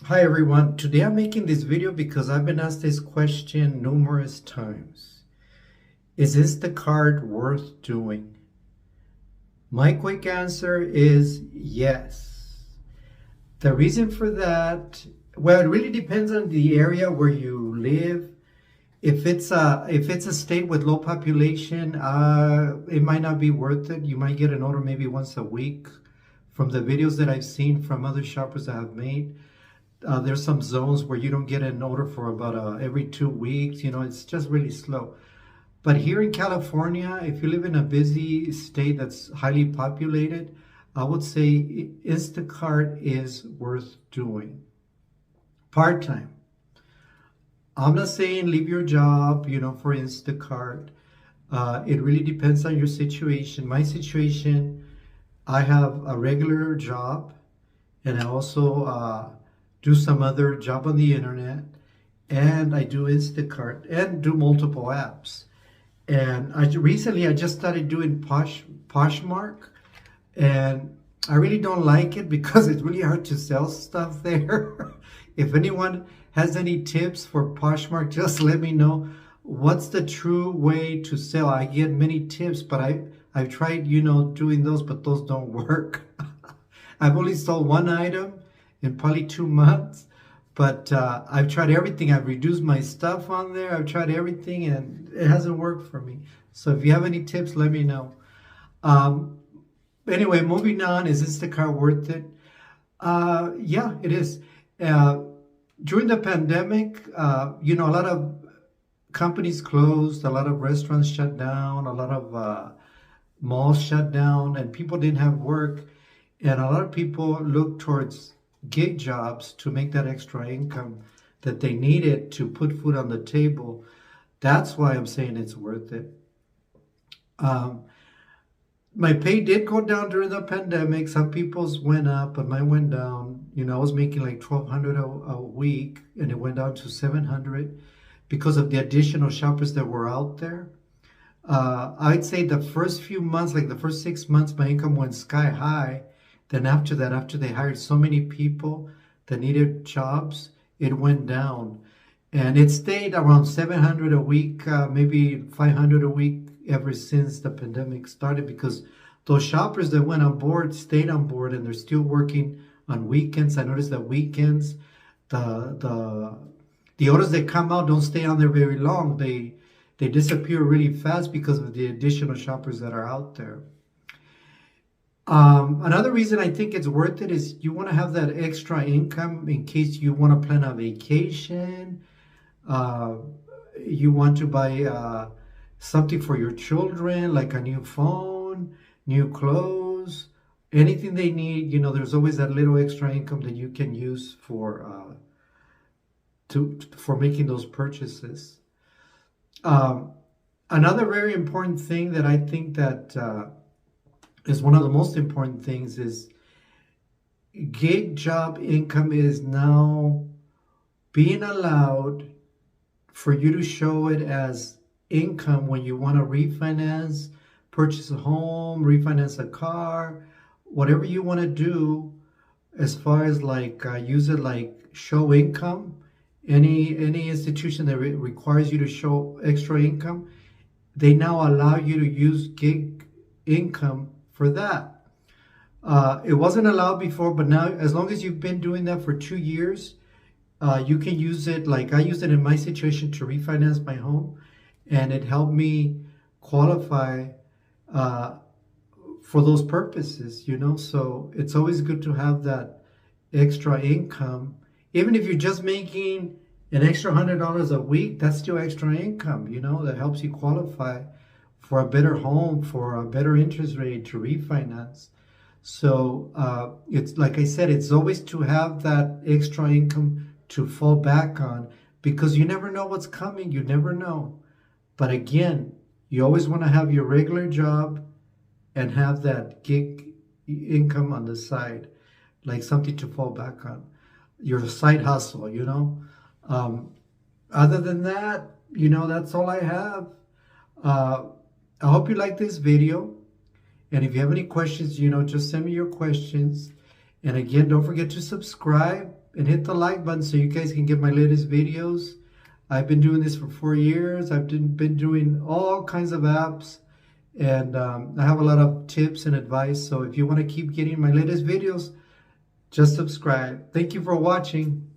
Hi everyone, today I'm making this video because I've been asked this question numerous times. Is Instacart worth doing? My quick answer is yes. The reason for that, well, it really depends on the area where you live. If it's a state with low population, it might not be worth it. You might get an order maybe once a week. From the videos that I've seen from other shoppers that have made, there's some zones where you don't get an order for about every 2 weeks. It's just really slow. But here in California, if you live in a busy state that's highly populated, I would say Instacart is worth doing. Part time. I'm not saying leave your job, for Instacart. It really depends on your situation. My situation, I have a regular job and I also do some other job on the internet, and I do Instacart and do multiple apps. And I just started doing Poshmark, and I really don't like it because it's really hard to sell stuff there. If anyone has any tips for Poshmark, just let me know. What's the true way to sell? I get many tips, but I've tried, doing those, but those don't work. I've only sold one item in probably 2 months, but I've tried everything. I've reduced my stuff on there. I've tried everything, and it hasn't worked for me. So if you have any tips, let me know. Um, anyway, moving on. Is Instacart worth it? Yeah, it is. Uh, During the pandemic, a lot of companies closed, a lot of restaurants shut down, a lot of malls shut down, and people didn't have work. And a lot of people looked towards gig jobs to make that extra income that they needed to put food on the table. That's why I'm saying it's worth it. Um, my pay did go down during the pandemic. Some people's went up, but mine went down. I was making like 1,200 a week, and it went down to 700 because of the additional shoppers that were out there. I'd say the first few months, like the first 6 months, my income went sky high. Then after that, after they hired so many people that needed jobs, it went down. And it stayed around 700 a week, maybe 500 a week ever since the pandemic started, because those shoppers that went on board stayed on board, and they're still working on weekends. I noticed that weekends, the the the orders that come out don't stay on there very long. They disappear really fast because of the additional shoppers that are out there. Another reason I think it's worth it is you want to have that extra income in case you want to plan a vacation, uh, you want to buy something for your children, like a new phone, new clothes, anything they need. There's always that little extra income that you can use for making those purchases. Um, Another very important thing that I think that is one of the most important things is gig job income is now being allowed for you to show it as income when you want to refinance, purchase a home, refinance a car, whatever you want to do, as far as like use it like show income. Any institution that requires you to show extra income, they now allow you to use gig income for that. It wasn't allowed before, but now, as long as you've been doing that for 2 years, you can use it. Like I used it in my situation to refinance my home, and it helped me qualify uh, for those purposes. So it's always good to have that extra income. Even if you're just making an extra $100 a week, that's still extra income, that helps you qualify for a better home, for a better interest rate to refinance. So it's like I said, it's always to have that extra income to fall back on, because you never know what's coming. You never know. But again, you always want to have your regular job and have that gig income on the side, like something to fall back on, your side hustle. Um, Other than that, that's all I have. Uh, I hope you like this video. And if you have any questions, just send me your questions. And again, don't forget to subscribe and hit the like button so you guys can get my latest videos. I've been doing this for 4 years. I've been doing all kinds of apps, and I have a lot of tips and advice. So if you want to keep getting my latest videos, just subscribe. Thank you for watching.